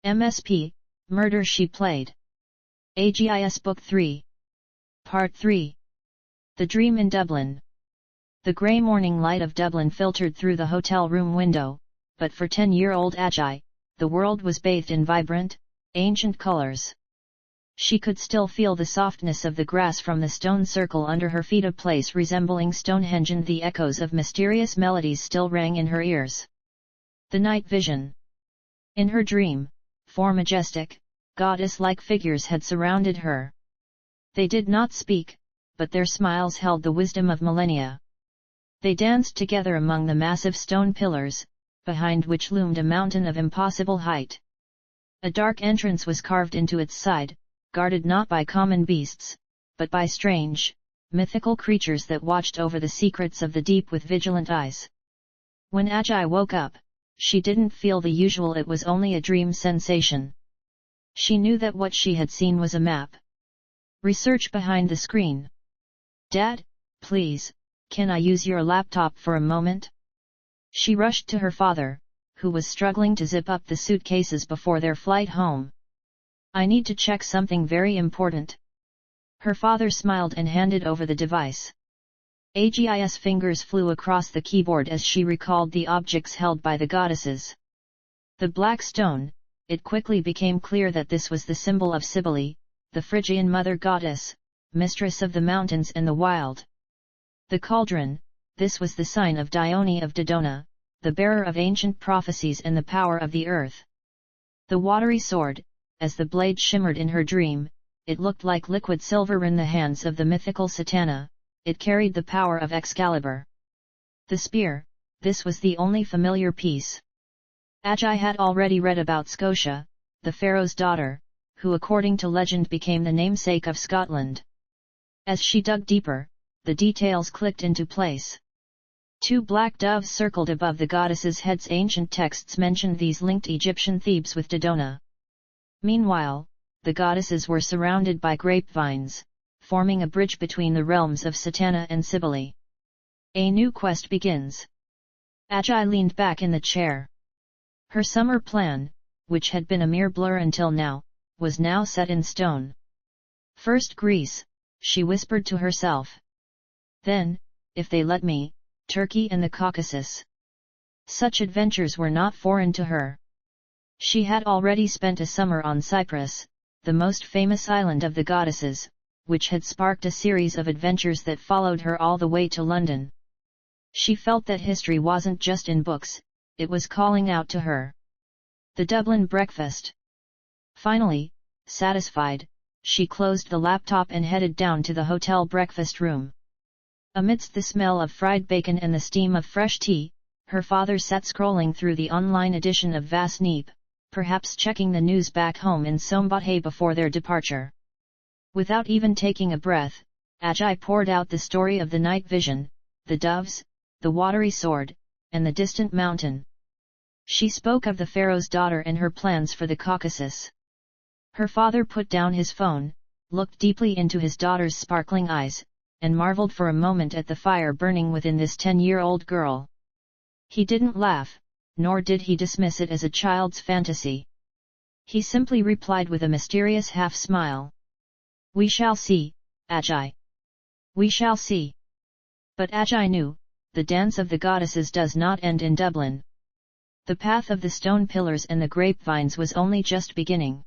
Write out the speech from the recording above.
MSP, Murder She Played. AGIS Book 3. Part 3. The Dream in Dublin. The grey morning light of Dublin filtered through the hotel room window, but for 10-year-old Agi, the world was bathed in vibrant, ancient colours. She could still feel the softness of the grass from the stone circle under her feet, a place resembling Stonehenge, and the echoes of mysterious melodies still rang in her ears. The night vision. In her dream, four majestic, goddess-like figures had surrounded her. They did not speak, but their smiles held the wisdom of millennia. They danced together among the massive stone pillars, behind which loomed a mountain of impossible height. A dark entrance was carved into its side, guarded not by common beasts, but by strange, mythical creatures that watched over the secrets of the deep with vigilant eyes. When Agi woke up, she didn't feel the usual "it was only a dream" sensation. She knew that what she had seen was a map. Research behind the screen. "Dad, please, can I use your laptop for a moment?" She rushed to her father, who was struggling to zip up the suitcases before their flight home. "I need to check something very important." Her father smiled and handed over the device. Agi's fingers flew across the keyboard as she recalled the objects held by the goddesses. The black stone, it quickly became clear that this was the symbol of Cybele, the Phrygian mother goddess, mistress of the mountains and the wild. The cauldron, this was the sign of Dione of Dodona, the bearer of ancient prophecies and the power of the earth. The watery sword, as the blade shimmered in her dream, it looked like liquid silver in the hands of the mythical Satana. It carried the power of Excalibur. The spear, this was the only familiar piece. Agi had already read about Scotia, the pharaoh's daughter, who according to legend became the namesake of Scotland. As she dug deeper, the details clicked into place. Two black doves circled above the goddesses' heads. Ancient texts mentioned these linked Egyptian Thebes with Dodona. Meanwhile, the goddesses were surrounded by grapevines, forming a bridge between the realms of Satana and Cybele. A new quest begins. Agi leaned back in the chair. Her summer plan, which had been a mere blur until now, was now set in stone. First Greece, she whispered to herself. Then, if they let me, Turkey and the Caucasus. Such adventures were not foreign to her. She had already spent a summer on Cyprus, the most famous island of the goddesses, which had sparked a series of adventures that followed her all the way to London. She felt that history wasn't just in books, it was calling out to her. The Dublin breakfast. Finally, satisfied, she closed the laptop and headed down to the hotel breakfast room. Amidst the smell of fried bacon and the steam of fresh tea, her father sat scrolling through the online edition of Vas Neep, perhaps checking the news back home in Sombathe before their departure. Without even taking a breath, Agi poured out the story of the night vision, the doves, the watery sword, and the distant mountain. She spoke of the pharaoh's daughter and her plans for the Caucasus. Her father put down his phone, looked deeply into his daughter's sparkling eyes, and marveled for a moment at the fire burning within this 10-year-old girl. He didn't laugh, nor did he dismiss it as a child's fantasy. He simply replied with a mysterious half-smile. "We shall see, Agi. We shall see." But Agi knew, the dance of the goddesses does not end in Dublin. The path of the stone pillars and the grapevines was only just beginning.